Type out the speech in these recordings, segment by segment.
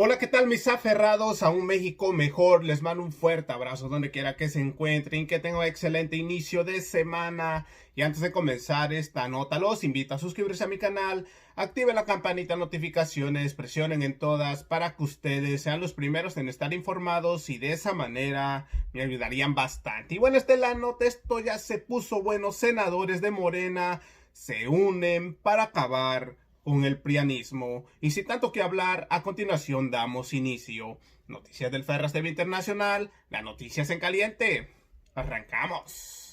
Hola, ¿qué tal mis aferrados a un México mejor? Les mando un fuerte abrazo donde quiera que se encuentren, que tengan un excelente inicio de semana. Y antes de comenzar esta nota, los invito a suscribirse a mi canal, activen la campanita de notificaciones, presionen en todas para que ustedes sean los primeros en estar informados y de esa manera me ayudarían bastante. Y bueno, la nota, esto ya se puso bueno, senadores de Morena se unen para acabar con el prianismo. Y sin tanto que hablar, a continuación damos inicio. Noticias del Ferras TV Internacional, las noticias en caliente. Arrancamos.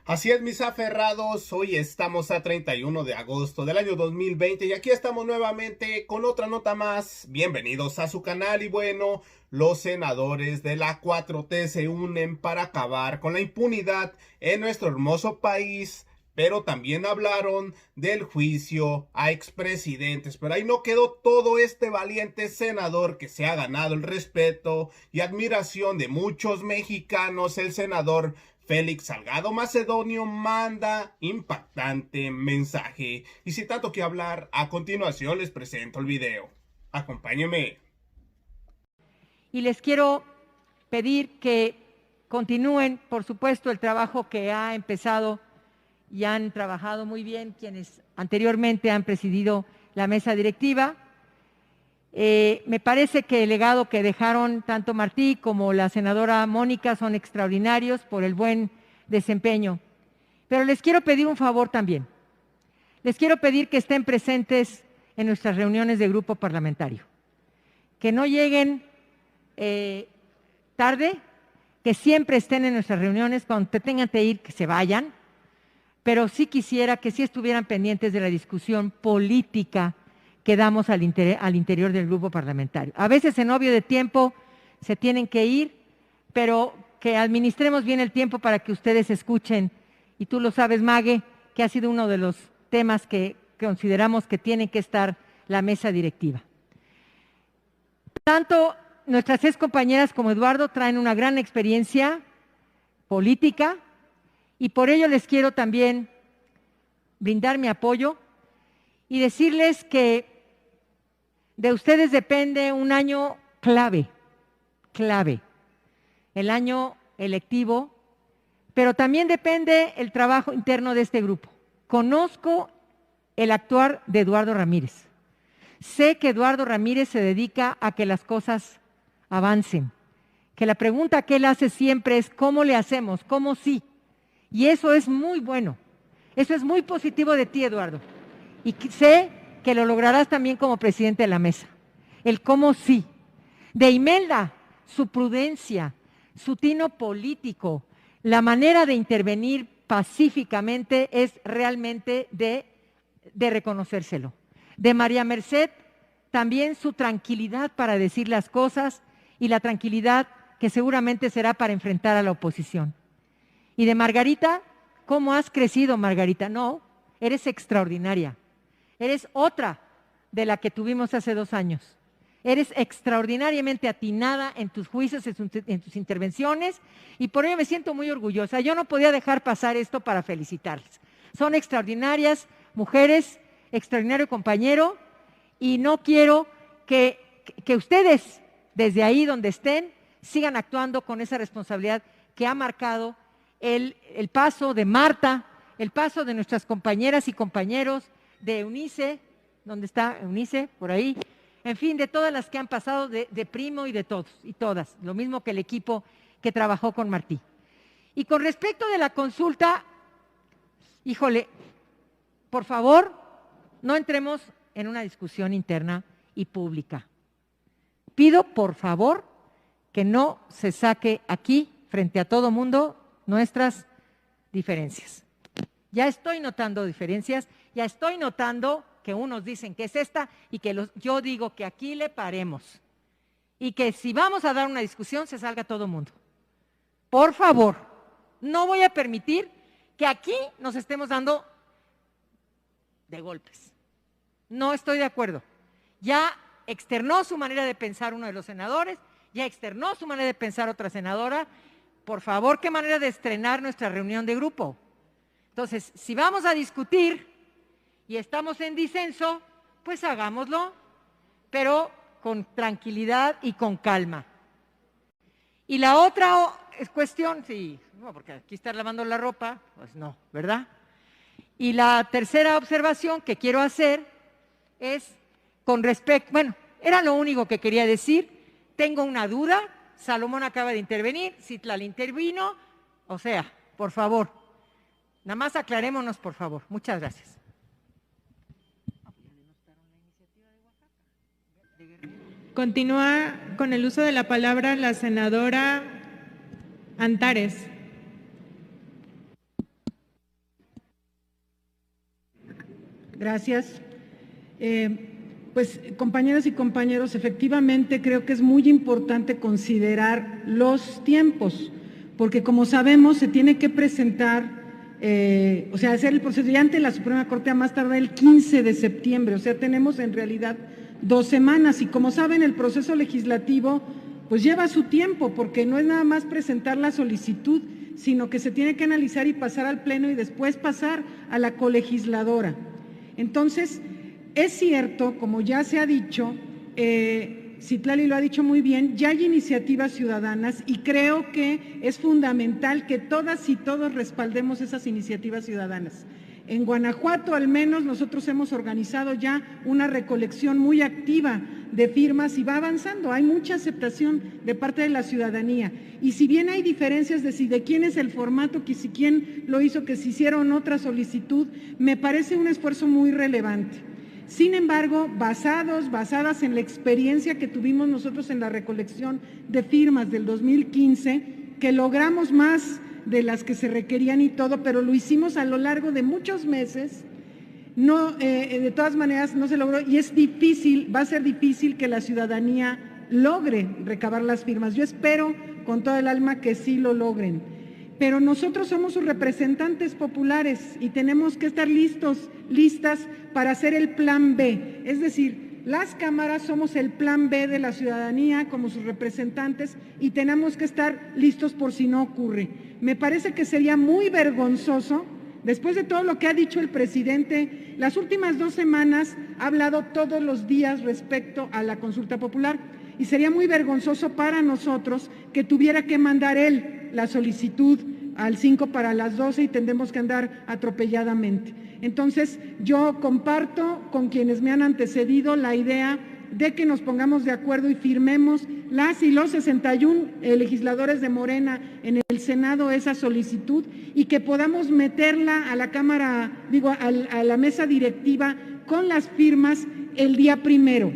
Así es, mis aferrados, hoy estamos a 31 de agosto del año 2020 y aquí estamos nuevamente con otra nota más. Bienvenidos a su canal y bueno, los senadores de la 4T se unen para acabar con la impunidad en nuestro hermoso país, pero también hablaron del juicio a expresidentes. Pero ahí no quedó todo este valiente senador que se ha ganado el respeto y admiración de muchos mexicanos, el senador Félix Salgado Macedonio manda impactante mensaje. Y sin tanto que hablar, a continuación les presento el video. Acompáñenme. Y les quiero pedir que continúen, por supuesto, el trabajo que ha empezado y han trabajado muy bien quienes anteriormente han presidido la mesa directiva. Me parece que el legado que dejaron tanto Martí como la senadora Mónica son extraordinarios por el buen desempeño. Pero les quiero pedir un favor también. Les quiero pedir que estén presentes en nuestras reuniones de grupo parlamentario. Que no lleguen tarde, que siempre estén en nuestras reuniones, cuando te tengan que ir, que se vayan, pero sí quisiera que sí estuvieran pendientes de la discusión política que damos al interior del grupo parlamentario. A veces en obvio de tiempo se tienen que ir, pero que administremos bien el tiempo para que ustedes escuchen, y tú lo sabes, Mague, que ha sido uno de los temas que consideramos que tiene que estar la mesa directiva. Tanto nuestras ex compañeras como Eduardo traen una gran experiencia política y por ello les quiero también brindar mi apoyo y decirles que de ustedes depende un año clave, el año electivo, pero también depende el trabajo interno de este grupo. Conozco el actuar de Eduardo Ramírez. Sé que Eduardo Ramírez se dedica a que las cosas avancen, que la pregunta que él hace siempre es ¿cómo le hacemos? ¿Cómo sí? Y eso es muy bueno, eso es muy positivo de ti, Eduardo. Y sé que lo lograrás también como presidente de la mesa. El cómo sí. De Imelda, su prudencia, su tino político, la manera de intervenir pacíficamente es realmente de reconocérselo. De María Merced, también su tranquilidad para decir las cosas y la tranquilidad que seguramente será para enfrentar a la oposición. Y de Margarita, ¿cómo has crecido, Margarita? No, eres extraordinaria. Eres otra de la que tuvimos hace 2 años. Eres extraordinariamente atinada en tus juicios, en tus intervenciones, y por ello me siento muy orgullosa. Yo no podía dejar pasar esto para felicitarles. Son extraordinarias mujeres, extraordinario compañero, y no quiero que ustedes, desde ahí donde estén, sigan actuando con esa responsabilidad que ha marcado el paso de Marta, el paso de nuestras compañeras y compañeros, de Eunice, ¿dónde está Eunice? Por ahí. En fin, de todas las que han pasado, de Primo y de todos y todas, lo mismo que el equipo que trabajó con Martí. Y con respecto de la consulta, híjole, por favor, no entremos en una discusión interna y pública. Pido, por favor, que no se saque aquí, frente a todo mundo, nuestras diferencias. Ya estoy notando diferencias, ya estoy notando que unos dicen que es esta y que yo digo que aquí le paremos. Y que si vamos a dar una discusión se salga todo mundo. Por favor, no voy a permitir que aquí nos estemos dando de golpes. No estoy de acuerdo. Ya externó su manera de pensar uno de los senadores, ya externó su manera de pensar otra senadora. Por favor, qué manera de estrenar nuestra reunión de grupo. Entonces, si vamos a discutir y estamos en disenso, pues hagámoslo, pero con tranquilidad y con calma. Y la otra cuestión, sí, no, porque aquí estar lavando la ropa, pues no, ¿verdad? Y la tercera observación que quiero hacer es con respecto, bueno, era lo único que quería decir. Tengo una duda, Salomón acaba de intervenir, Citlali intervino, o sea, por favor, nada más aclarémonos, por favor. Muchas gracias. Continúa con el uso de la palabra la senadora Antares. Gracias. Pues, compañeras y compañeros, efectivamente creo que es muy importante considerar los tiempos, porque como sabemos se tiene que presentar, o sea, hacer el proceso ya ante la Suprema Corte a más tardar el 15 de septiembre, o sea, tenemos en realidad 2 semanas y como saben el proceso legislativo pues lleva su tiempo, porque no es nada más presentar la solicitud, sino que se tiene que analizar y pasar al Pleno y después pasar a la colegisladora. Entonces, es cierto, como ya se ha dicho, Citlali lo ha dicho muy bien, ya hay iniciativas ciudadanas y creo que es fundamental que todas y todos respaldemos esas iniciativas ciudadanas. En Guanajuato, al menos, nosotros hemos organizado ya una recolección muy activa de firmas y va avanzando. Hay mucha aceptación de parte de la ciudadanía. Y si bien hay diferencias de quién es el formato, que si quién lo hizo, que se hicieron otra solicitud, me parece un esfuerzo muy relevante. Sin embargo, basadas en la experiencia que tuvimos nosotros en la recolección de firmas del 2015, que logramos más de las que se requerían y todo, pero lo hicimos a lo largo de muchos meses, no, de todas maneras no se logró y es difícil, va a ser difícil que la ciudadanía logre recabar las firmas. Yo espero con todo el alma que sí lo logren, pero nosotros somos sus representantes populares y tenemos que estar listas para hacer el plan B, es decir, las cámaras somos el plan B de la ciudadanía como sus representantes y tenemos que estar listos por si no ocurre. Me parece que sería muy vergonzoso, después de todo lo que ha dicho el presidente, las últimas 2 semanas ha hablado todos los días respecto a la consulta popular y sería muy vergonzoso para nosotros que tuviera que mandar él la solicitud al 5 para las 12 y tendremos que andar atropelladamente. Entonces, yo comparto con quienes me han antecedido la idea de que nos pongamos de acuerdo y firmemos las y los 61 legisladores de Morena en el Senado esa solicitud y que podamos meterla a la Cámara, a la mesa directiva con las firmas el día 1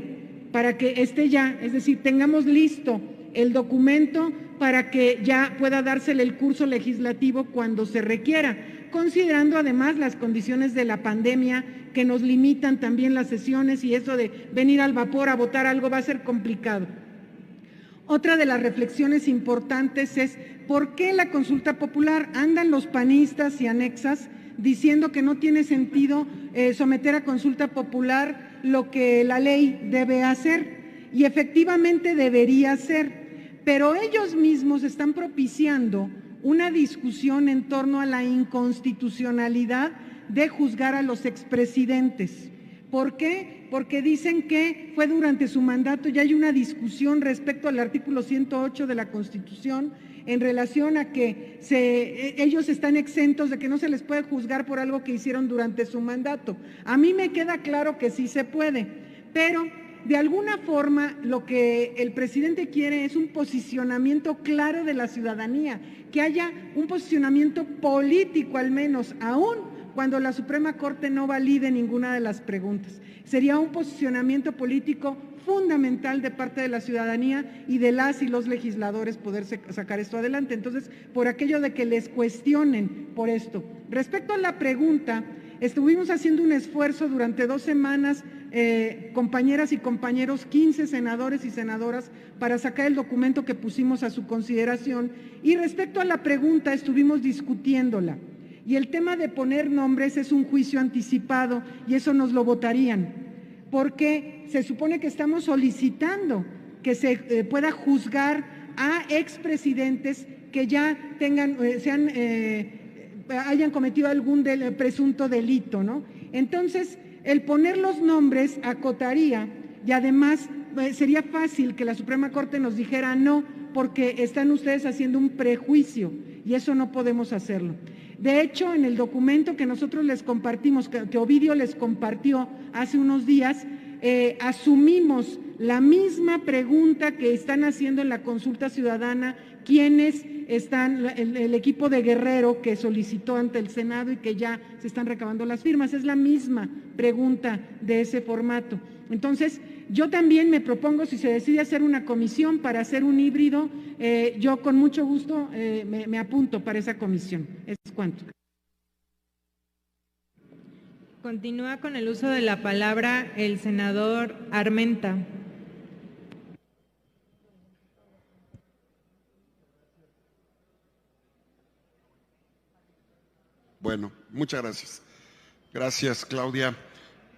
para que esté ya, es decir, tengamos listo el documento para que ya pueda dársele el curso legislativo cuando se requiera, considerando además las condiciones de la pandemia que nos limitan también las sesiones y eso de venir al vapor a votar algo va a ser complicado. Otra de las reflexiones importantes es ¿por qué la consulta popular? Andan los panistas y anexas diciendo que no tiene sentido someter a consulta popular lo que la ley debe hacer y efectivamente debería ser. Pero ellos mismos están propiciando una discusión en torno a la inconstitucionalidad de juzgar a los expresidentes. ¿Por qué? Porque dicen que fue durante su mandato y hay una discusión respecto al artículo 108 de la Constitución en relación a que ellos están exentos de que no se les puede juzgar por algo que hicieron durante su mandato. A mí me queda claro que sí se puede, pero de alguna forma lo que el presidente quiere es un posicionamiento claro de la ciudadanía, que haya un posicionamiento político al menos, aún cuando la Suprema Corte no valide ninguna de las preguntas. Sería un posicionamiento político fundamental de parte de la ciudadanía y de las y los legisladores poder sacar esto adelante. Entonces, por aquello de que les cuestionen por esto. Respecto a la pregunta, estuvimos haciendo un esfuerzo durante 2 semanas, compañeras y compañeros, 15 senadores y senadoras, para sacar el documento que pusimos a su consideración. Y respecto a la pregunta, estuvimos discutiéndola. Y el tema de poner nombres es un juicio anticipado y eso nos lo votarían. Porque se supone que estamos solicitando que se pueda juzgar a expresidentes que ya tengan, hayan cometido algún presunto delito, ¿no? Entonces, el poner los nombres acotaría, y además sería fácil que la Suprema Corte nos dijera no, porque están ustedes haciendo un prejuicio, y eso no podemos hacerlo. De hecho, en el documento que nosotros les compartimos, que Ovidio les compartió hace unos días, asumimos la misma pregunta que están haciendo en la consulta ciudadana, quienes están, el equipo de Guerrero que solicitó ante el Senado y que ya se están recabando las firmas, es la misma pregunta de ese formato. Entonces, yo también me propongo, si se decide hacer una comisión para hacer un híbrido, yo con mucho gusto me apunto para esa comisión. Es cuanto. Continúa con el uso de la palabra el senador Armenta. Bueno, muchas gracias. Gracias, Claudia.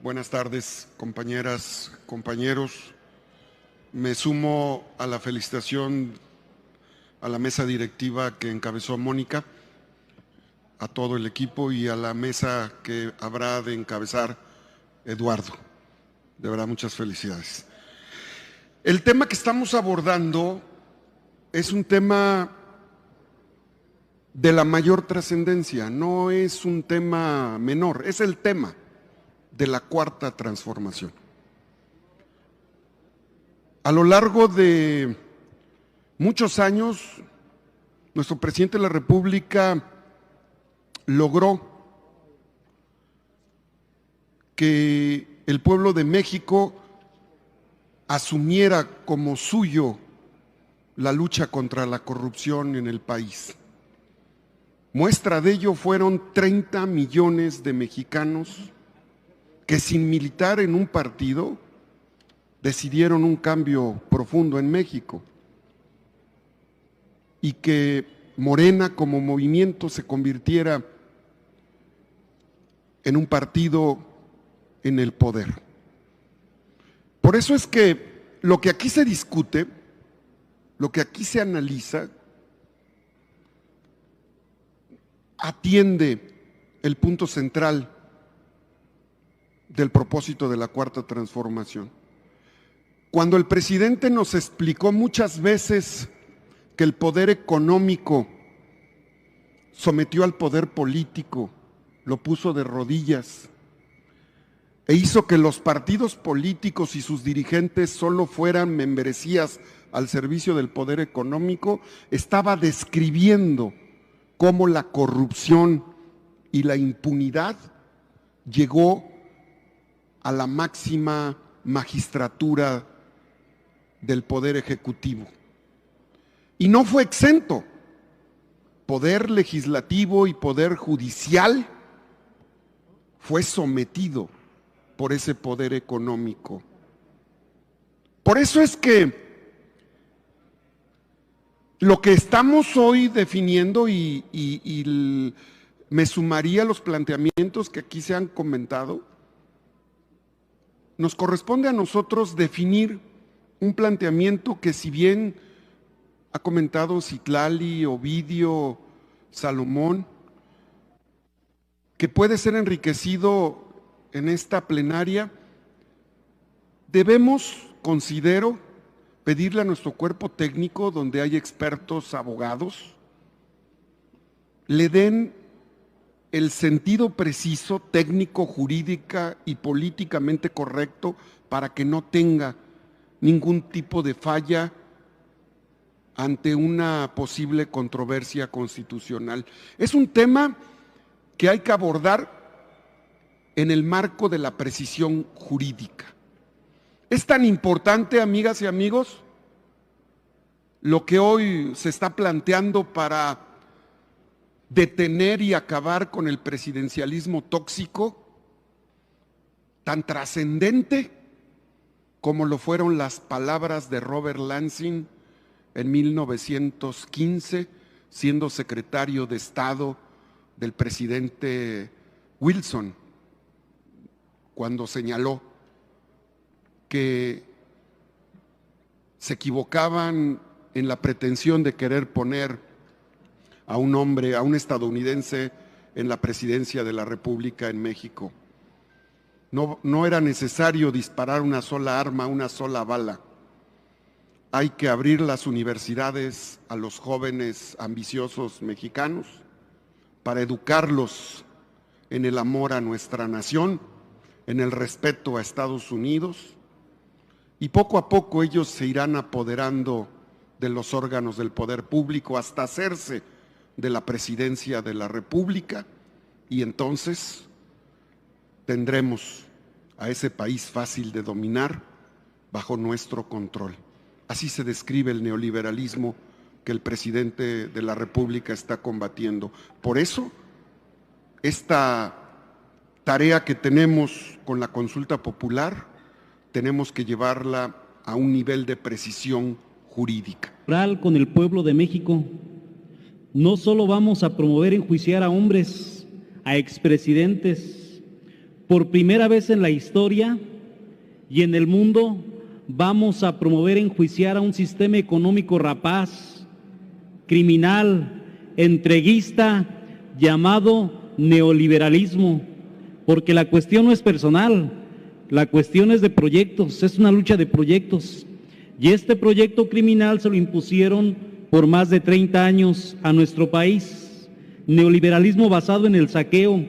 Buenas tardes, compañeras, compañeros. Me sumo a la felicitación a la mesa directiva que encabezó Mónica, a todo el equipo y a la mesa que habrá de encabezar Eduardo. De verdad, muchas felicidades. El tema que estamos abordando es un tema de la mayor trascendencia, no es un tema menor, es el tema de la Cuarta Transformación. A lo largo de muchos años, nuestro presidente de la República logró que el pueblo de México asumiera como suyo la lucha contra la corrupción en el país. Muestra de ello fueron 30 millones de mexicanos que sin militar en un partido decidieron un cambio profundo en México y que Morena como movimiento se convirtiera en un partido en el poder. Por eso es que lo que aquí se discute, lo que aquí se analiza, atiende el punto central del propósito de la Cuarta Transformación. Cuando el presidente nos explicó muchas veces que el poder económico sometió al poder político, lo puso de rodillas e hizo que los partidos políticos y sus dirigentes solo fueran membresías al servicio del poder económico, estaba describiendo cómo la corrupción y la impunidad llegó a la máxima magistratura del Poder Ejecutivo. Y no fue exento. Poder legislativo y poder judicial fue sometido por ese poder económico. Por eso es que lo que estamos hoy definiendo, y me sumaría a los planteamientos que aquí se han comentado, nos corresponde a nosotros definir un planteamiento que, si bien ha comentado Citlali, Ovidio, Salomón, que puede ser enriquecido en esta plenaria, debemos, considero, pedirle a nuestro cuerpo técnico, donde hay expertos abogados, le den el sentido preciso, técnico, jurídica y políticamente correcto para que no tenga ningún tipo de falla ante una posible controversia constitucional. Es un tema que hay que abordar en el marco de la precisión jurídica. Es tan importante, amigas y amigos, lo que hoy se está planteando para detener y acabar con el presidencialismo tóxico, tan trascendente como lo fueron las palabras de Robert Lansing en 1915, siendo secretario de Estado del presidente Wilson, cuando señaló que se equivocaban en la pretensión de querer poner a un hombre, a un estadounidense, en la presidencia de la República en México. No era necesario disparar una sola arma, una sola bala. Hay que abrir las universidades a los jóvenes ambiciosos mexicanos para educarlos en el amor a nuestra nación, en el respeto a Estados Unidos, y poco a poco ellos se irán apoderando de los órganos del poder público hasta hacerse de la presidencia de la República, y entonces tendremos a ese país fácil de dominar bajo nuestro control. Así se describe el neoliberalismo que el presidente de la República está combatiendo. Por eso, esta tarea que tenemos con la consulta popular, tenemos que llevarla a un nivel de precisión jurídica. Con el pueblo de México, no solo vamos a promover enjuiciar a hombres, a expresidentes, por primera vez en la historia y en el mundo, vamos a promover enjuiciar a un sistema económico rapaz, criminal, entreguista, llamado neoliberalismo, porque la cuestión no es personal, la cuestión es de proyectos, es una lucha de proyectos, y este proyecto criminal se lo impusieron por más de 30 años a nuestro país. Neoliberalismo basado en el saqueo,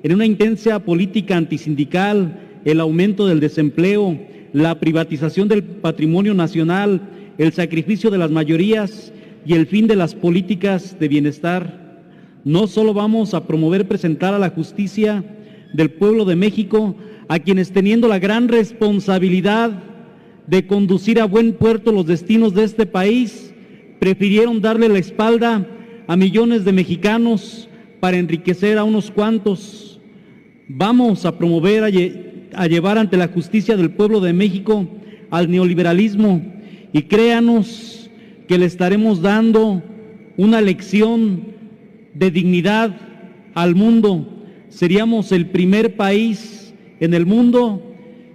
en una intensa política antisindical, el aumento del desempleo, la privatización del patrimonio nacional, el sacrificio de las mayorías y el fin de las políticas de bienestar. No solo vamos a promover presentar a la justicia del pueblo de México a quienes, teniendo la gran responsabilidad de conducir a buen puerto los destinos de este país, prefirieron darle la espalda a millones de mexicanos para enriquecer a unos cuantos. Vamos a promover a llevar ante la justicia del pueblo de México al neoliberalismo, y créanos que le estaremos dando una lección de dignidad al mundo. Seríamos el primer país en el mundo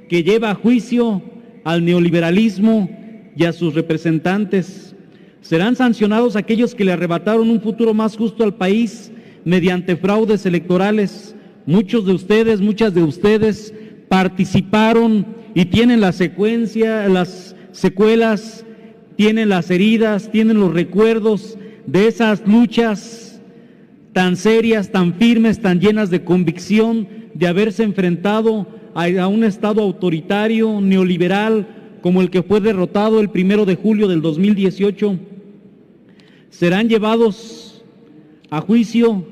que lleva a juicio al neoliberalismo y a sus representantes. Serán sancionados aquellos que le arrebataron un futuro más justo al país mediante fraudes electorales. Muchos de ustedes, muchas de ustedes participaron y tienen la secuencia, las secuelas, tienen las heridas, tienen los recuerdos de esas luchas tan serias, tan firmes, tan llenas de convicción, de haberse enfrentado a un Estado autoritario, neoliberal, como el que fue derrotado el 1 de julio del 2018. Serán llevados a juicio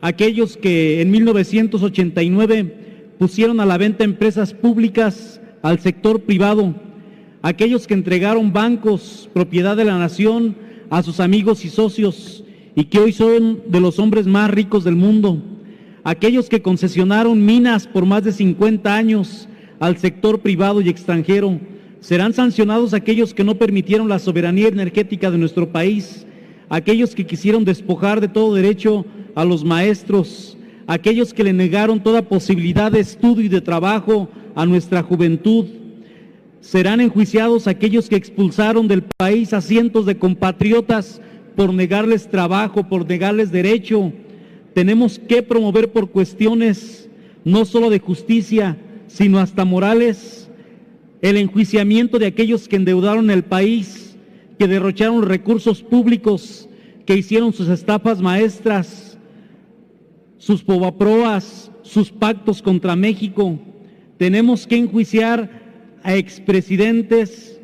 aquellos que en 1989 pusieron a la venta empresas públicas al sector privado, aquellos que entregaron bancos, propiedad de la nación, a sus amigos y socios, y que hoy son de los hombres más ricos del mundo, aquellos que concesionaron minas por más de 50 años al sector privado y extranjero. Serán sancionados aquellos que no permitieron la soberanía energética de nuestro país, aquellos que quisieron despojar de todo derecho a los maestros, aquellos que le negaron toda posibilidad de estudio y de trabajo a nuestra juventud. Serán enjuiciados aquellos que expulsaron del país a cientos de compatriotas por negarles trabajo, por negarles derecho. Tenemos que promover por cuestiones no solo de justicia, sino hasta morales, el enjuiciamiento de aquellos que endeudaron el país, que derrocharon recursos públicos, que hicieron sus estafas maestras, sus pobaproas, sus pactos contra México. Tenemos que enjuiciar a expresidentes.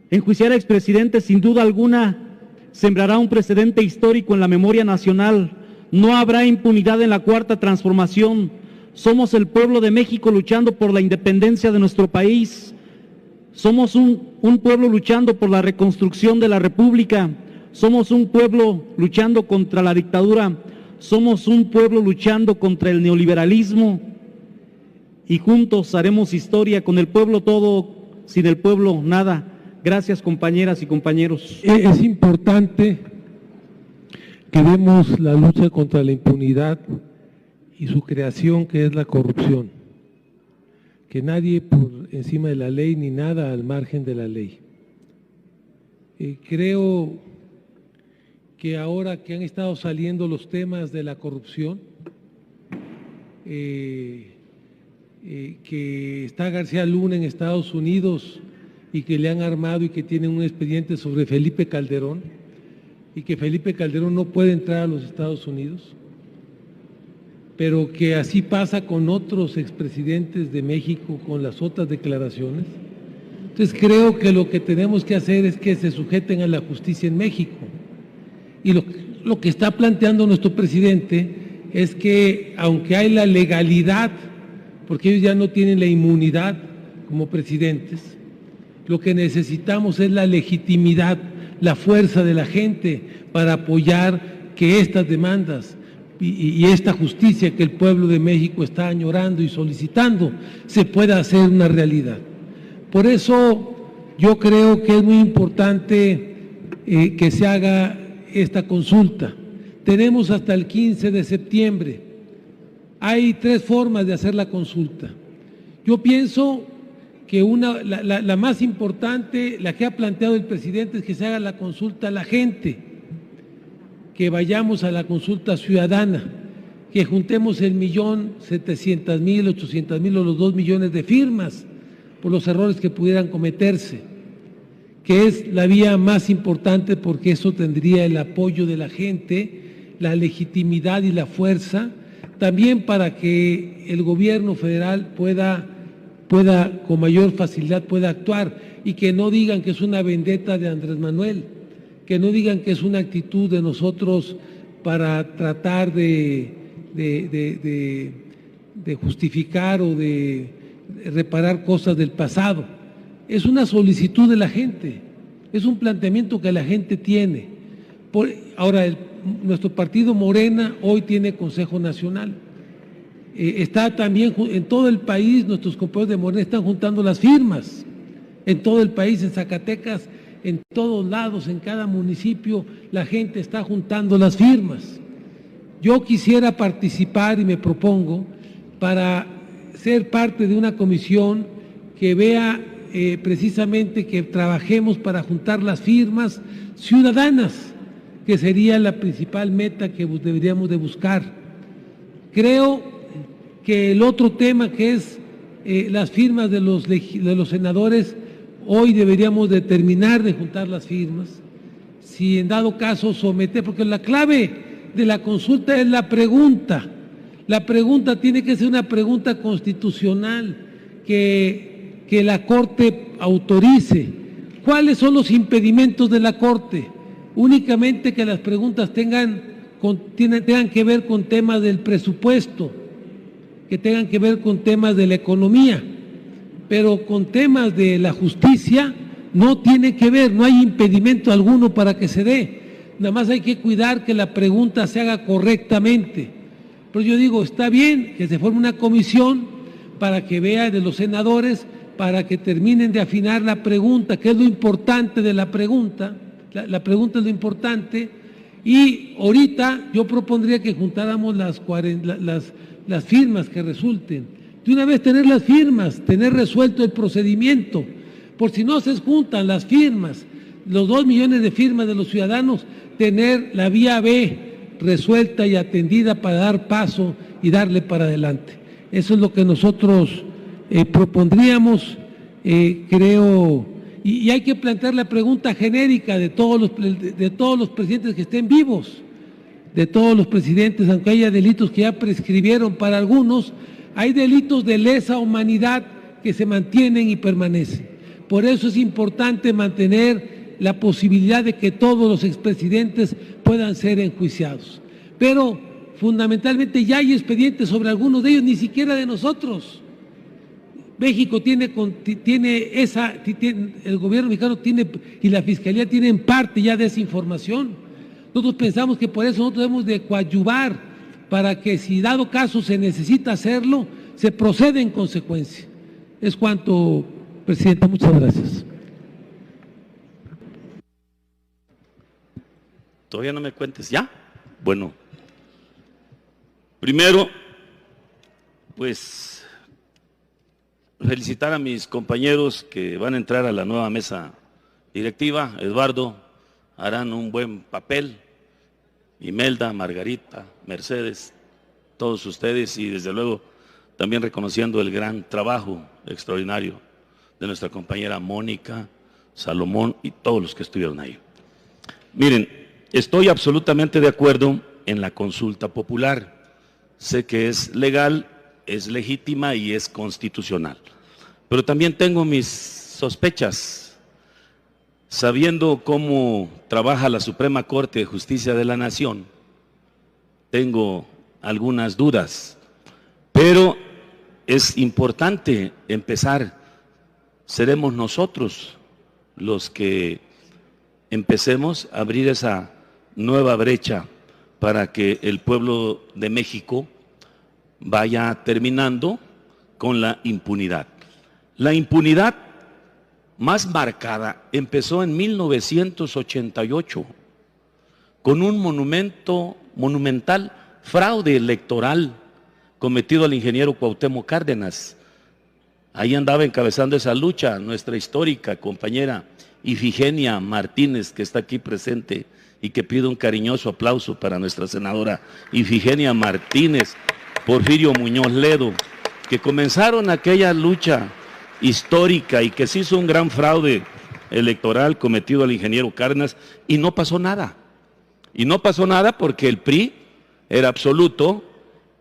Enjuiciar a expresidentes, sin duda alguna, sembrará un precedente histórico en la memoria nacional. No habrá impunidad en la Cuarta Transformación. Somos el pueblo de México luchando por la independencia de nuestro país. Somos un pueblo luchando por la reconstrucción de la República. Somos un pueblo luchando contra la dictadura. Somos un pueblo luchando contra el neoliberalismo. Y juntos haremos historia, con el pueblo todo, sin el pueblo nada. Gracias, compañeras y compañeros. Es importante que vemos la lucha contra la impunidad y su creación, que es la corrupción, que nadie por encima de la ley ni nada al margen de la ley. Creo que ahora que han estado saliendo los temas de la corrupción, que está García Luna en Estados Unidos y que le han armado y que tienen un expediente sobre Felipe Calderón, y que Felipe Calderón no puede entrar a los Estados Unidos, pero que así pasa con otros expresidentes de México, con las otras declaraciones. Entonces creo que lo que tenemos que hacer es que se sujeten a la justicia en México. Y lo que está planteando nuestro presidente es que, aunque hay la legalidad, porque ellos ya no tienen la inmunidad como presidentes, lo que necesitamos es la legitimidad, la fuerza de la gente para apoyar que estas demandas y esta justicia que el pueblo de México está añorando y solicitando se pueda hacer una realidad. Por eso yo creo que es muy importante que se haga esta consulta. Tenemos hasta el 15 de septiembre. Hay 3 formas de hacer la consulta. Yo pienso que la más importante, la que ha planteado el presidente, es que se haga la consulta a la gente, que vayamos a la consulta ciudadana, que juntemos 1.700.000, 800.000 o los 2 millones de firmas por los errores que pudieran cometerse, que es la vía más importante, porque eso tendría el apoyo de la gente, la legitimidad y la fuerza, también para que el gobierno federal pueda con mayor facilidad pueda actuar, y que no digan que es una vendetta de Andrés Manuel, que no digan que es una actitud de nosotros para tratar de justificar o de reparar cosas del pasado. Es una solicitud de la gente, es un planteamiento que la gente tiene. Ahora, nuestro partido Morena hoy tiene Consejo Nacional. Está también en todo el país, nuestros compañeros de Morena están juntando las firmas, en todo el país, en Zacatecas, en todos lados, en cada municipio, la gente está juntando las firmas. Yo quisiera participar y me propongo para ser parte de una comisión que vea precisamente que trabajemos para juntar las firmas ciudadanas, que sería la principal meta que deberíamos de buscar. Creo que el otro tema, que es las firmas de los senadores, hoy deberíamos de terminar de juntar las firmas, si en dado caso someter, porque la clave de la consulta es la pregunta. La pregunta tiene que ser una pregunta constitucional, que la Corte autorice. ¿Cuáles son los impedimentos de la Corte? Únicamente que las preguntas tengan que ver con temas del presupuesto, que tengan que ver con temas de la economía, pero con temas de la justicia no tiene que ver, no hay impedimento alguno para que se dé. Nada más hay que cuidar que la pregunta se haga correctamente. Pero yo digo, está bien que se forme una comisión para que vea de los senadores, para que terminen de afinar la pregunta, que es lo importante de la pregunta. La pregunta es lo importante, y ahorita yo propondría que juntáramos las firmas que resulten. De una vez tener las firmas, tener resuelto el procedimiento, por si no se juntan las firmas, los 2 millones de firmas de los ciudadanos, tener la vía B resuelta y atendida para dar paso y darle para adelante. Eso es lo que nosotros propondríamos, creo. Y hay que plantear la pregunta genérica de todos los presidentes que estén vivos, de todos los presidentes, aunque haya delitos que ya prescribieron para algunos, hay delitos de lesa humanidad que se mantienen y permanecen. Por eso es importante mantener la posibilidad de que todos los expresidentes puedan ser enjuiciados. Pero fundamentalmente ya hay expedientes sobre algunos de ellos, ni siquiera de nosotros. México el gobierno mexicano tiene, y la Fiscalía tienen parte ya de esa información. Nosotros pensamos que por eso nosotros debemos de coadyuvar para que, si dado caso se necesita hacerlo, se proceda en consecuencia. Es cuanto, presidente. Muchas gracias. Todavía no me cuentes, ¿ya? Bueno, primero, pues felicitar a mis compañeros que van a entrar a la nueva mesa directiva. Eduardo, harán un buen papel. Imelda, Margarita, Mercedes, todos ustedes, y desde luego también reconociendo el gran trabajo extraordinario de nuestra compañera Mónica, Salomón y todos los que estuvieron ahí. Miren, estoy absolutamente de acuerdo en la consulta popular. Sé que es legal, es legítima y es constitucional. Pero también tengo mis sospechas, sabiendo cómo trabaja la Suprema Corte de Justicia de la Nación. Tengo algunas dudas, pero es importante empezar. Seremos nosotros los que empecemos a abrir esa nueva brecha para que el pueblo de México vaya terminando con la impunidad. La impunidad más marcada empezó en 1988 con un monumental fraude electoral cometido al ingeniero Cuauhtémoc Cárdenas. Ahí andaba encabezando esa lucha nuestra histórica compañera Ifigenia Martínez, que está aquí presente y que pido un cariñoso aplauso para nuestra senadora Ifigenia Martínez, Porfirio Muñoz Ledo, que comenzaron aquella lucha histórica y que se hizo un gran fraude electoral cometido al ingeniero Cárdenas y no pasó nada. Y no pasó nada porque el PRI era absoluto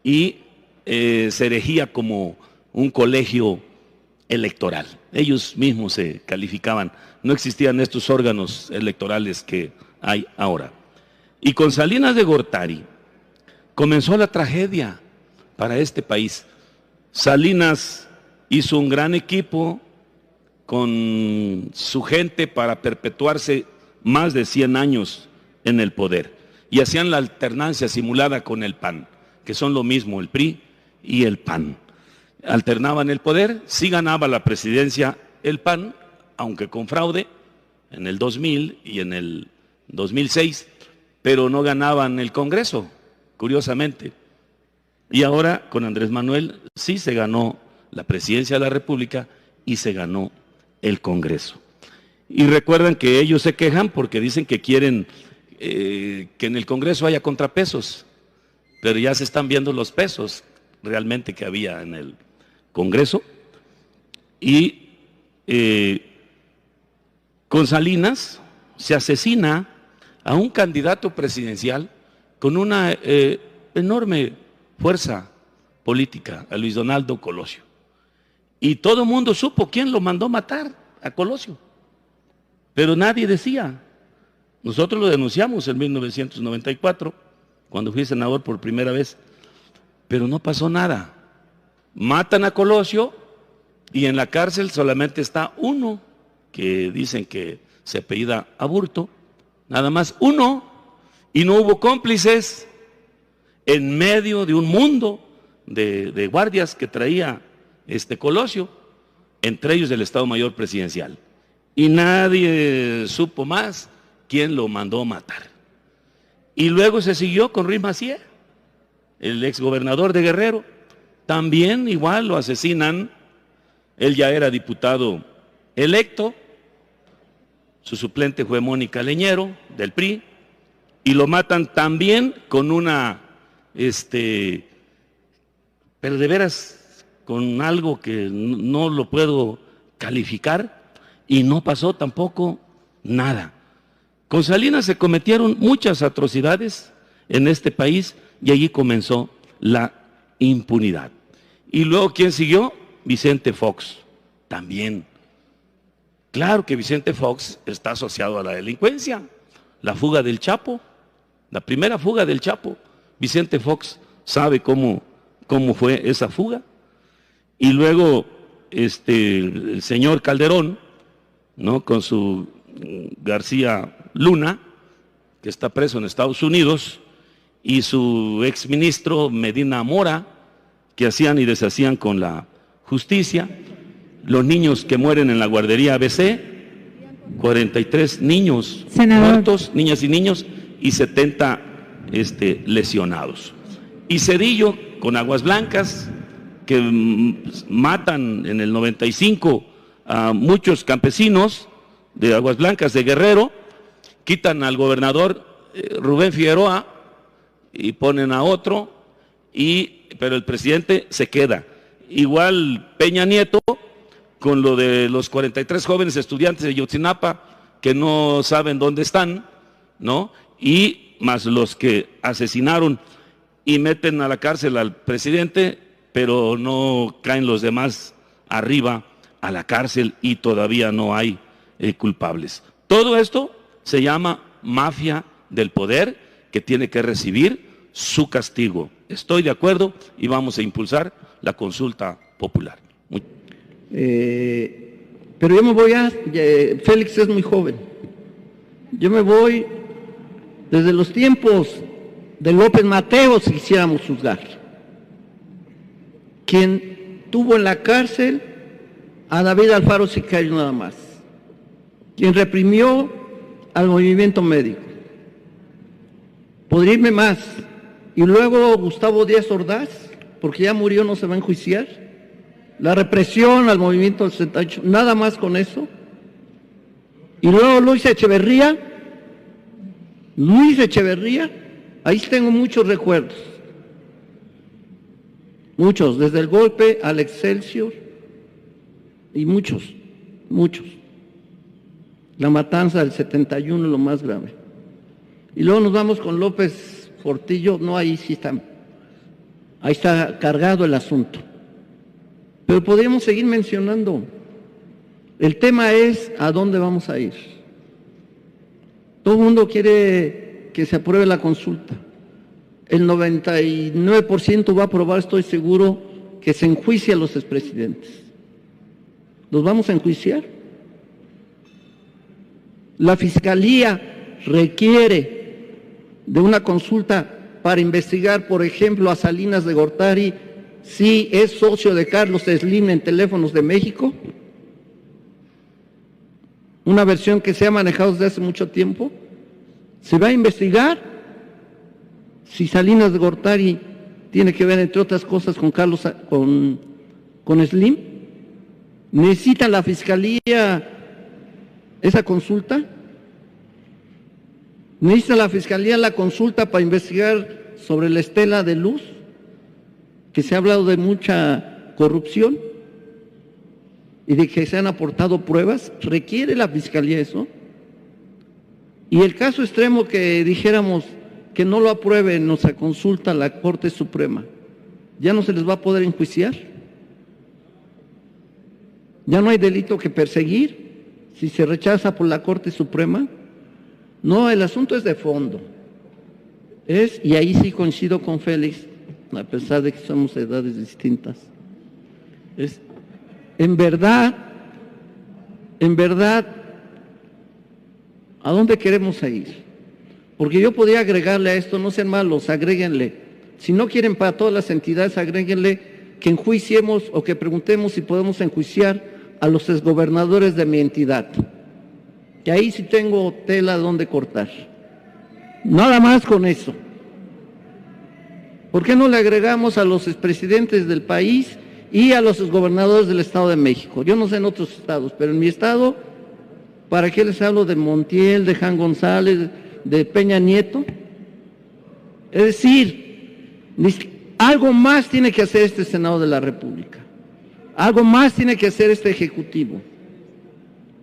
y se erigía como un colegio electoral. Ellos mismos se calificaban. No existían estos órganos electorales que hay ahora. Y con Salinas de Gortari comenzó la tragedia para este país. Salinas hizo un gran equipo con su gente para perpetuarse más de 100 años en el poder. Y hacían la alternancia simulada con el PAN, que son lo mismo, el PRI y el PAN. Alternaban el poder, sí ganaba la presidencia el PAN, aunque con fraude, en el 2000 y en el 2006, pero no ganaban el Congreso, curiosamente. Y ahora con Andrés Manuel sí se ganó la presidencia de la República y se ganó el Congreso. Y recuerdan que ellos se quejan porque dicen que quieren que en el Congreso haya contrapesos, pero ya se están viendo los pesos realmente que había en el Congreso. Y con Salinas se asesina a un candidato presidencial con una enorme fuerza política, a Luis Donaldo Colosio. Y todo el mundo supo quién lo mandó matar, a Colosio. Pero nadie decía. Nosotros lo denunciamos en 1994, cuando fui senador por primera vez, pero no pasó nada. Matan a Colosio y en la cárcel solamente está uno, que dicen que se apellida Aburto, nada más uno, y no hubo cómplices en medio de un mundo de guardias que traía Colosio, entre ellos del Estado Mayor Presidencial. Y nadie supo más quién lo mandó matar. Y luego se siguió con Ruiz Massieu, el exgobernador de Guerrero. También igual lo asesinan. Él ya era diputado electo. Su suplente fue Mónica Leñero, del PRI. Y lo matan también con una, pero de veras, con algo que no lo puedo calificar. Y no pasó tampoco nada. Con Salinas se cometieron muchas atrocidades en este país y allí comenzó la impunidad. Y luego, ¿quién siguió? Vicente Fox, también. Claro que Vicente Fox está asociado a la delincuencia. La fuga del Chapo, la primera fuga del Chapo. Vicente Fox sabe cómo fue esa fuga. Y luego el señor Calderón, ¿no?, con su García Luna, que está preso en Estados Unidos, y su exministro Medina Mora, que hacían y deshacían con la justicia. Los niños que mueren en la guardería ABC, 43 niños muertos, niñas y niños, y 70 lesionados. Y Zedillo, con Aguas Blancas, que matan en el 95 a muchos campesinos de Aguas Blancas, de Guerrero, quitan al gobernador Rubén Figueroa y ponen a otro, pero el presidente se queda. Igual Peña Nieto, con lo de los 43 jóvenes estudiantes de Yotzinapa que no saben dónde están, ¿no? Y más los que asesinaron y meten a la cárcel al presidente, pero no caen los demás arriba a la cárcel y todavía no hay culpables. Todo esto se llama mafia del poder, que tiene que recibir su castigo. Estoy de acuerdo y vamos a impulsar la consulta popular. Pero yo me voy Félix es muy joven. Yo me voy desde los tiempos de López Mateos, si quisiéramos juzgar, quien tuvo en la cárcel a David Alfaro Sicario nada más, quien reprimió al movimiento médico. Podría irme más. Y luego Gustavo Díaz Ordaz, porque ya murió, no se va a enjuiciar. La represión al movimiento del 68, nada más con eso. Y luego Luis Echeverría, ahí tengo muchos recuerdos. Muchos, desde el golpe al Excelsior, y muchos. La matanza del 71, lo más grave. Y luego nos vamos con López Portillo, no, ahí está cargado el asunto. Pero podríamos seguir mencionando. El tema es a dónde vamos a ir. Todo el mundo quiere que se apruebe la consulta. El 99% va a aprobar, estoy seguro, que se enjuicie a los expresidentes. ¿Los vamos a enjuiciar? La Fiscalía requiere de una consulta para investigar, por ejemplo, a Salinas de Gortari, si es socio de Carlos Slim en Teléfonos de México. Una versión que se ha manejado desde hace mucho tiempo. Se va a investigar si Salinas de Gortari tiene que ver, entre otras cosas, con Slim. ¿Necesita la Fiscalía esa consulta? ¿Necesita la Fiscalía la consulta para investigar sobre la estela de luz? Que se ha hablado de mucha corrupción y de que se han aportado pruebas. ¿Requiere la Fiscalía eso? Y el caso extremo que dijéramos que no lo apruebe en nuestra consulta a la Corte Suprema, ¿ya no se les va a poder enjuiciar? ¿Ya no hay delito que perseguir si se rechaza por la Corte Suprema? No, el asunto es de fondo. Y ahí sí coincido con Félix, a pesar de que somos de edades distintas. En verdad, ¿a dónde queremos ir? Porque yo podría agregarle a esto, no sean malos, agréguenle. Si no quieren para todas las entidades, agréguenle que enjuiciemos o que preguntemos si podemos enjuiciar a los exgobernadores de mi entidad. Que ahí sí tengo tela donde cortar. Nada más con eso. ¿Por qué no le agregamos a los expresidentes del país y a los exgobernadores del Estado de México? Yo no sé en otros estados, pero en mi estado, ¿para qué les hablo de Montiel, de Jan González, de Peña Nieto? Es decir, algo más tiene que hacer este Senado de la República. Algo más tiene que hacer este Ejecutivo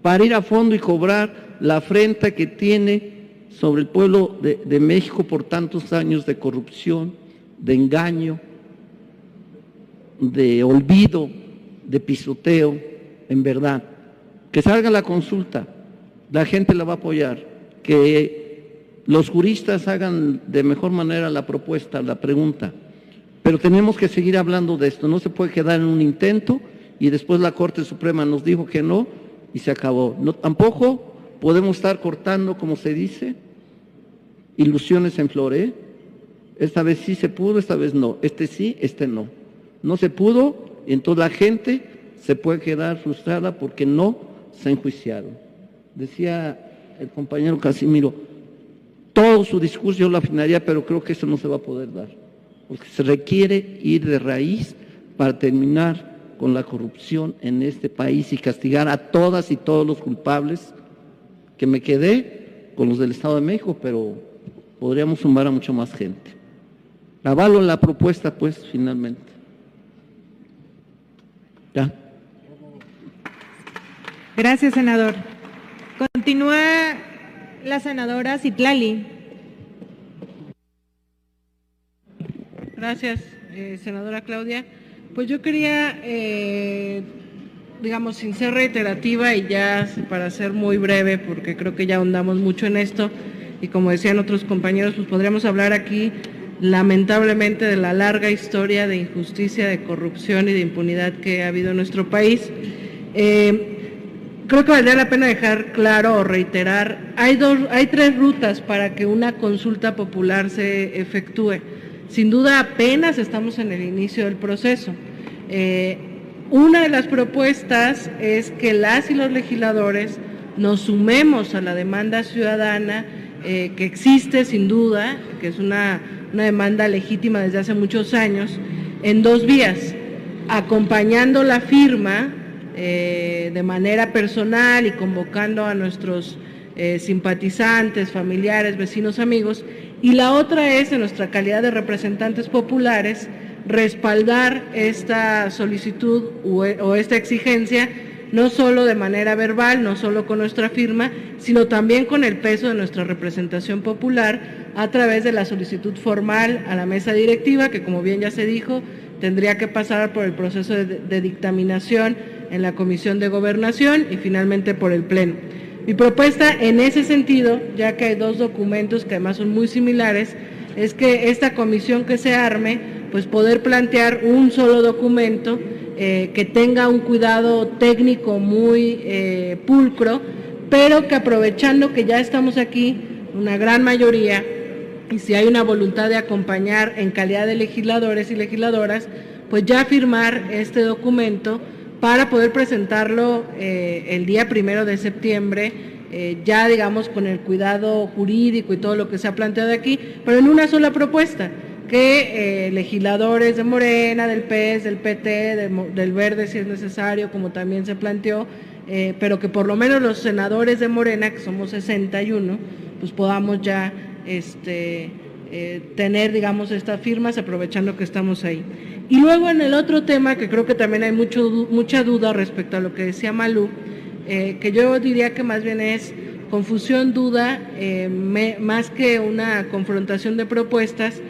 para ir a fondo y cobrar la afrenta que tiene sobre el pueblo de México por tantos años de corrupción, de engaño, de olvido, de pisoteo. En verdad, que salga la consulta, la gente la va a apoyar, que los juristas hagan de mejor manera la propuesta, la pregunta, pero tenemos que seguir hablando de esto. No se puede quedar en un intento y después la Corte Suprema nos dijo que no y se acabó. No, tampoco podemos estar cortando, como se dice, ilusiones en flor. Esta vez sí se pudo, esta vez no. Este sí, este no. No se pudo y entonces la gente se puede quedar frustrada porque no se enjuiciaron. Decía el compañero Casimiro, todo su discurso yo lo afinaría, pero creo que eso no se va a poder dar, porque se requiere ir de raíz para terminar con la corrupción en este país y castigar a todas y todos los culpables, que me quedé con los del Estado de México, pero podríamos sumar a mucho más gente. Avalo la propuesta, pues, finalmente. Ya. Gracias, senador. Continúa la senadora Citlali. Gracias, senadora Claudia. Pues yo quería, digamos, sin ser reiterativa y ya para ser muy breve, porque creo que ya ahondamos mucho en esto, y como decían otros compañeros, pues podríamos hablar aquí lamentablemente de la larga historia de injusticia, de corrupción y de impunidad que ha habido en nuestro país. Creo que valdría la pena dejar claro o reiterar, hay 3 rutas para que una consulta popular se efectúe. Sin duda apenas estamos en el inicio del proceso. Una de las propuestas es que las y los legisladores nos sumemos a la demanda ciudadana que existe sin duda, que es una demanda legítima desde hace muchos años, en 2 vías: acompañando la firma de manera personal y convocando a nuestros simpatizantes, familiares, vecinos, amigos, y la otra es, en nuestra calidad de representantes populares, respaldar esta solicitud o esta exigencia, no solo de manera verbal, no solo con nuestra firma, sino también con el peso de nuestra representación popular a través de la solicitud formal a la mesa directiva, que, como bien ya se dijo, tendría que pasar por el proceso de dictaminación en la Comisión de Gobernación y finalmente por el Pleno. Mi propuesta en ese sentido, ya que hay 2 documentos que además son muy similares, es que esta comisión que se arme, pues poder plantear un solo documento que tenga un cuidado técnico muy pulcro, pero que, aprovechando que ya estamos aquí, una gran mayoría, y si hay una voluntad de acompañar en calidad de legisladores y legisladoras, pues ya firmar este documento para poder presentarlo el día 1 de septiembre, ya digamos con el cuidado jurídico y todo lo que se ha planteado aquí, pero en una sola propuesta, que legisladores de Morena, del PES, del PT, del Verde si es necesario, como también se planteó, pero que por lo menos los senadores de Morena, que somos 61, pues podamos ya tener, digamos, estas firmas, aprovechando que estamos ahí. Y luego en el otro tema, que creo que también hay mucha duda respecto a lo que decía Malú, que yo diría que más bien es confusión, duda, más que una confrontación de propuestas.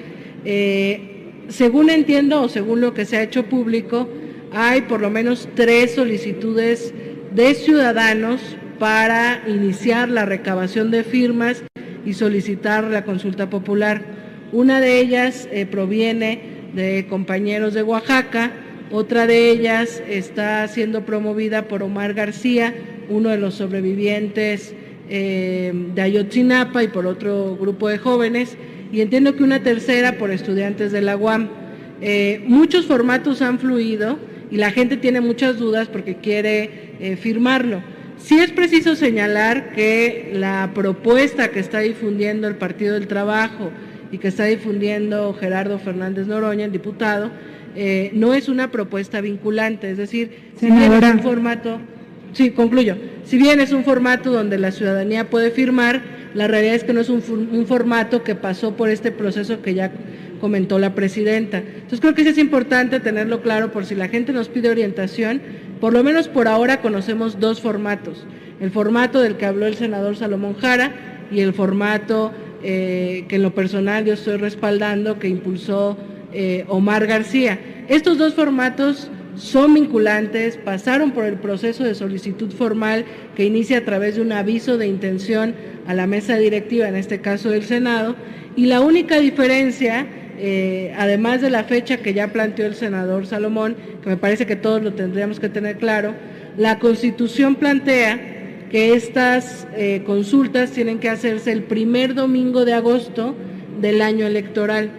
Según entiendo o según lo que se ha hecho público, hay por lo menos 3 solicitudes de ciudadanos para iniciar la recabación de firmas y solicitar la consulta popular. Una de ellas proviene de compañeros de Oaxaca, otra de ellas está siendo promovida por Omar García, uno de los sobrevivientes de Ayotzinapa, y por otro grupo de jóvenes, y entiendo que una tercera por estudiantes de la UAM. Muchos formatos han fluido y la gente tiene muchas dudas porque quiere firmarlo. Sí es preciso señalar que la propuesta que está difundiendo el Partido del Trabajo y que está difundiendo Gerardo Fernández Noroña, el diputado, no es una propuesta vinculante, es decir, si bien es un formato, sí, concluyo, si bien es un formato donde la ciudadanía puede firmar, la realidad es que no es un formato que pasó por este proceso que ya comentó la presidenta. Entonces creo que sí es importante tenerlo claro por si la gente nos pide orientación. Por lo menos por ahora conocemos 2 formatos, el formato del que habló el senador Salomón Jara y el formato que en lo personal yo estoy respaldando, que impulsó Omar García. Estos 2 formatos son vinculantes, pasaron por el proceso de solicitud formal que inicia a través de un aviso de intención a la mesa directiva, en este caso del Senado, y la única diferencia, además de la fecha que ya planteó el senador Salomón, que me parece que todos lo tendríamos que tener claro, la Constitución plantea que estas consultas tienen que hacerse el 1er domingo de agosto del año electoral,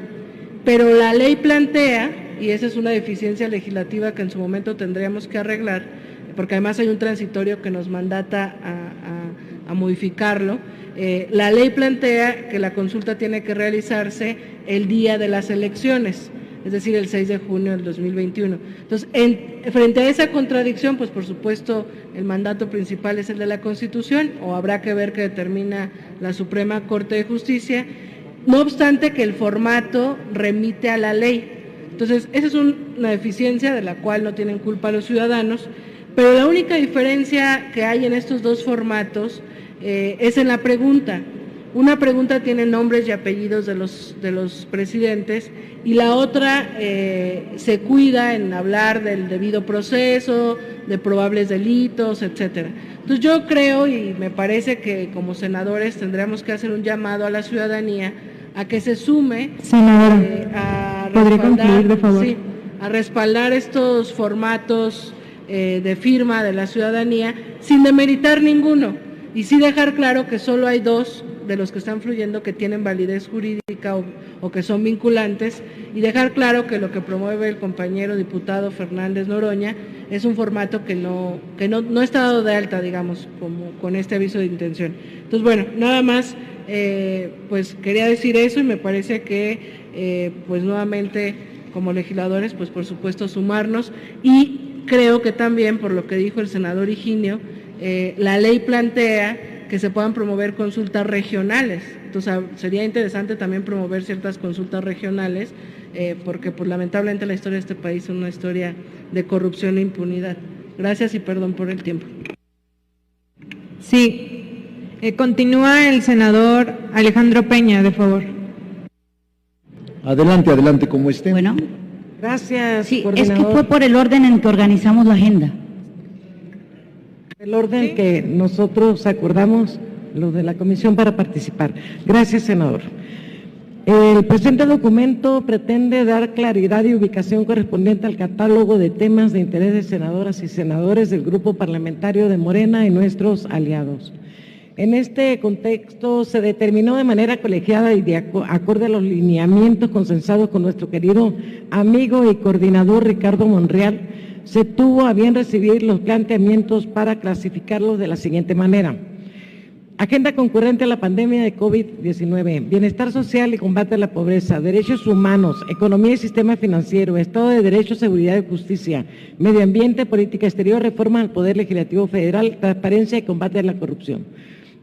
pero la ley plantea, y esa es una deficiencia legislativa que en su momento tendríamos que arreglar, porque además hay un transitorio que nos mandata a modificarlo, la ley plantea que la consulta tiene que realizarse el día de las elecciones. es decir, el 6 de junio del 2021. Entonces, frente a esa contradicción, pues por supuesto el mandato principal es el de la Constitución, o habrá que ver qué determina la Suprema Corte de Justicia, no obstante que el formato remite a la ley. Entonces, esa es una deficiencia de la cual no tienen culpa los ciudadanos, pero la única diferencia que hay en estos dos formatos es en la pregunta. Una pregunta tiene nombres y apellidos de los presidentes y la otra se cuida en hablar del debido proceso, de probables delitos, etcétera. Entonces yo creo y me parece que como senadores tendremos que hacer un llamado a la ciudadanía a que se sume a respaldar, por favor? Sí, a respaldar estos formatos de firma de la ciudadanía sin demeritar ninguno y sí dejar claro que solo hay dos de los que están fluyendo que tienen validez jurídica o que son vinculantes y dejar claro que lo que promueve el compañero diputado Fernández Noroña es un formato que no está dado de alta, digamos, como con este aviso de intención. Entonces, bueno, nada más, pues quería decir eso y me parece que, pues nuevamente, como legisladores, pues por supuesto sumarnos y creo que también, por lo que dijo el senador Higinio, la ley plantea que se puedan promover consultas regionales. Entonces sería interesante también promover ciertas consultas regionales, porque pues lamentablemente la historia de este país es una historia de corrupción e impunidad. Gracias y perdón por el tiempo. Sí, continúa el senador Alejandro Peña, de favor. Adelante, como esté. Bueno. Gracias, sí, coordinador. es que fue por el orden en que organizamos la agenda. El orden que nosotros acordamos, los de la comisión, para participar. Gracias, senador. El presente documento pretende dar claridad y ubicación correspondiente al catálogo de temas de interés de senadoras y senadores del Grupo Parlamentario de Morena y nuestros aliados. En este contexto se determinó de manera colegiada y de acorde a los lineamientos consensados con nuestro querido amigo y coordinador Ricardo Monreal, se tuvo a bien recibir los planteamientos para clasificarlos de la siguiente manera. Agenda concurrente a la pandemia de COVID-19, bienestar social y combate a la pobreza, derechos humanos, economía y sistema financiero, Estado de Derecho, seguridad y justicia, medio ambiente, política exterior, reforma al Poder Legislativo Federal, transparencia y combate a la corrupción.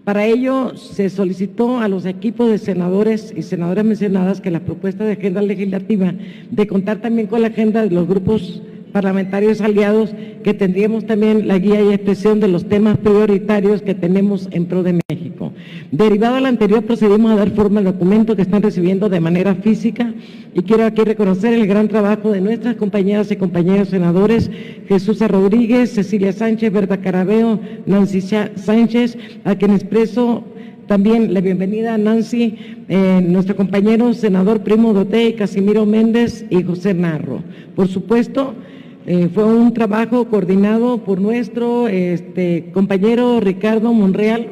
Para ello, se solicitó a los equipos de senadores y senadoras mencionadas que la propuesta de agenda legislativa de contar también con la agenda de los grupos parlamentarios aliados, que tendríamos también la guía y expresión de los temas prioritarios que tenemos en pro de México. Derivado del anterior, procedimos a dar forma al documento que están recibiendo de manera física y quiero aquí reconocer el gran trabajo de nuestras compañeras y compañeros senadores, Jesús Rodríguez, Cecilia Sánchez, Berta Carabeo, Nancy Sánchez, a quien expreso también la bienvenida a Nancy, nuestro compañero senador Primo Doté, Casimiro Méndez y José Narro. Por supuesto, fue un trabajo coordinado por nuestro compañero Ricardo Monreal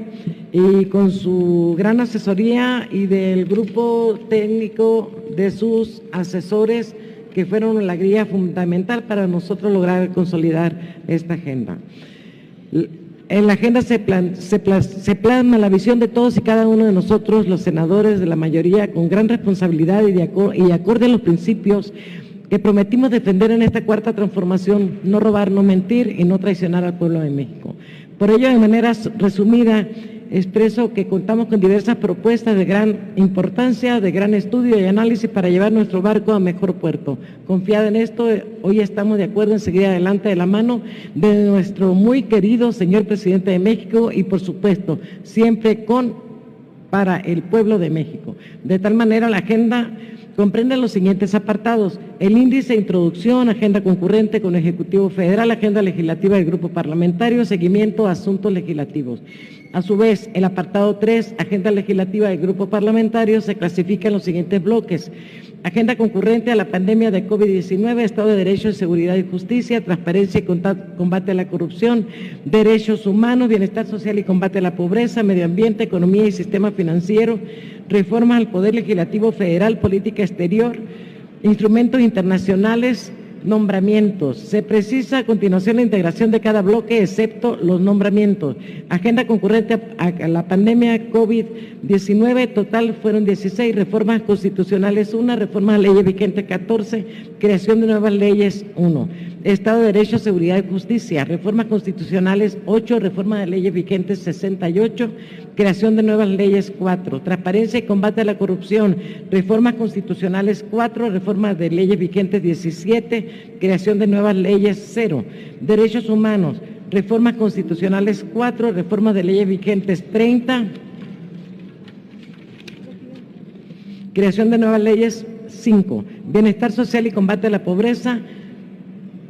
y con su gran asesoría y del grupo técnico de sus asesores que fueron la guía fundamental para nosotros lograr consolidar esta agenda. En la agenda se plasma la visión de todos y cada uno de nosotros, los senadores de la mayoría, con gran responsabilidad y acorde a los principios que prometimos defender en esta cuarta transformación: no robar, no mentir y no traicionar al pueblo de México. Por ello, de manera resumida, expreso que contamos con diversas propuestas de gran importancia, de gran estudio y análisis para llevar nuestro barco a mejor puerto. Confiada en esto, hoy estamos de acuerdo en seguir adelante de la mano de nuestro muy querido señor presidente de México y, por supuesto, siempre para el pueblo de México. De tal manera, la agenda comprende los siguientes apartados: el índice, introducción, agenda concurrente con Ejecutivo Federal, agenda legislativa del Grupo Parlamentario, seguimiento a asuntos legislativos. A su vez, el apartado 3, agenda legislativa del Grupo Parlamentario, se clasifica en los siguientes bloques: agenda concurrente a la pandemia de COVID-19, Estado de Derecho, Seguridad y Justicia, transparencia y combate a la corrupción, derechos humanos, bienestar social y combate a la pobreza, medio ambiente, economía y sistema financiero, reformas al Poder Legislativo Federal, política exterior, instrumentos internacionales, Nombramientos. Se precisa a continuación la integración de cada bloque, excepto los nombramientos. Agenda concurrente a la pandemia COVID-19, total fueron 16, reformas constitucionales 1, reformas a leyes vigentes 14, creación de nuevas leyes 1. Estado de Derecho, Seguridad y Justicia, reformas constitucionales 8, reformas de leyes vigentes 68, creación de nuevas leyes 4. Transparencia y combate a la corrupción, reformas constitucionales 4, reformas de leyes vigentes 17, creación de nuevas leyes 0. Derechos humanos, reformas constitucionales 4, reformas de leyes vigentes 30, creación de nuevas leyes 5. Bienestar social y combate a la pobreza,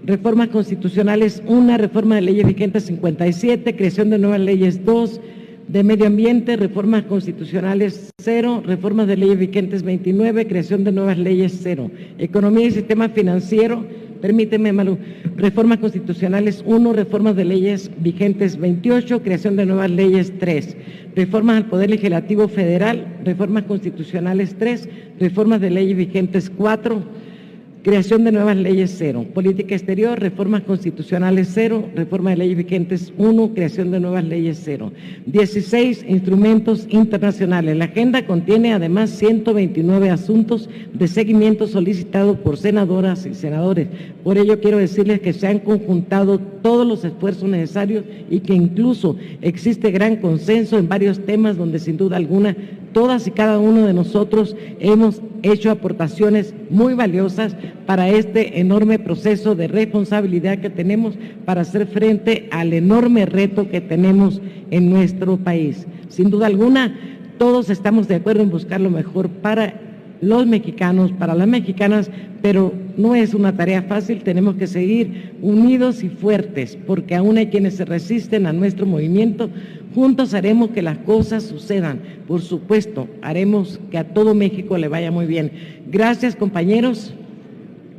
reformas constitucionales 1, reforma de leyes vigentes 57, creación de nuevas leyes 2, de medio ambiente, reformas constitucionales 0, reformas de leyes vigentes 29, creación de nuevas leyes 0. Economía y sistema financiero, permíteme, Malu, reformas constitucionales 1, reformas de leyes vigentes 28, creación de nuevas leyes 3. Reformas al Poder Legislativo Federal, reformas constitucionales 3, reformas de leyes vigentes 4, creación de nuevas leyes 0. Política exterior, reformas constitucionales 0, reforma de leyes vigentes 1, creación de nuevas leyes 0. 16, instrumentos internacionales. La agenda contiene además 129 asuntos de seguimiento solicitados por senadoras y senadores. Por ello quiero decirles que se han conjuntado todos los esfuerzos necesarios y que incluso existe gran consenso en varios temas donde sin duda alguna todas y cada uno de nosotros hemos hecho aportaciones muy valiosas para este enorme proceso de responsabilidad que tenemos para hacer frente al enorme reto que tenemos en nuestro país. Sin duda alguna, todos estamos de acuerdo en buscar lo mejor para los mexicanos, para las mexicanas, pero no es una tarea fácil, tenemos que seguir unidos y fuertes, porque aún hay quienes se resisten a nuestro movimiento. Juntos haremos que las cosas sucedan. Por supuesto, haremos que a todo México le vaya muy bien. Gracias, compañeros.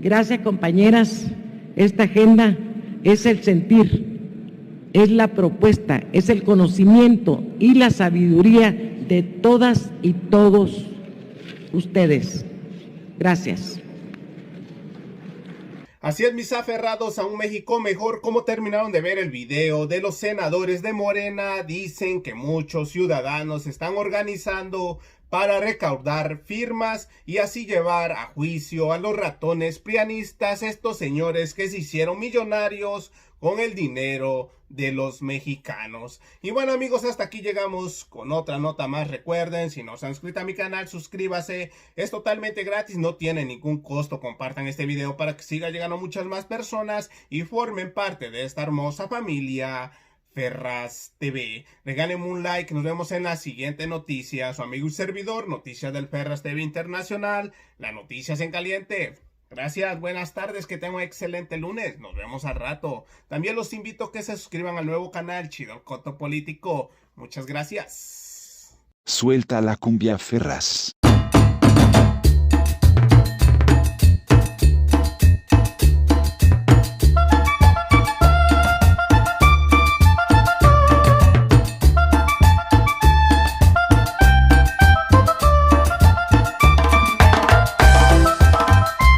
Gracias, compañeras. Esta agenda es el sentir, es la propuesta, es el conocimiento y la sabiduría de todas y todos ustedes. Gracias. Así es, mis aferrados a un México mejor. ¿Cómo terminaron de ver el video de los senadores de Morena? Dicen que muchos ciudadanos están organizando para recaudar firmas y así llevar a juicio a los ratones prianistas, estos señores que se hicieron millonarios con el dinero de los mexicanos. Y bueno, amigos, hasta aquí llegamos con otra nota más. Recuerden, si no se han suscrito a mi canal, suscríbase, es totalmente gratis, no tiene ningún costo. Compartan este video para que siga llegando a muchas más personas y formen parte de esta hermosa familia Ferraz TV. Regálenme un like, nos vemos en la siguiente noticia. Su amigo y servidor, Noticias del Ferraz TV Internacional, las noticias en caliente. Gracias, buenas tardes, que tengan un excelente lunes, nos vemos al rato. También los invito a que se suscriban al nuevo canal Chido el Coto Político. Muchas gracias. Suelta la cumbia, Ferraz.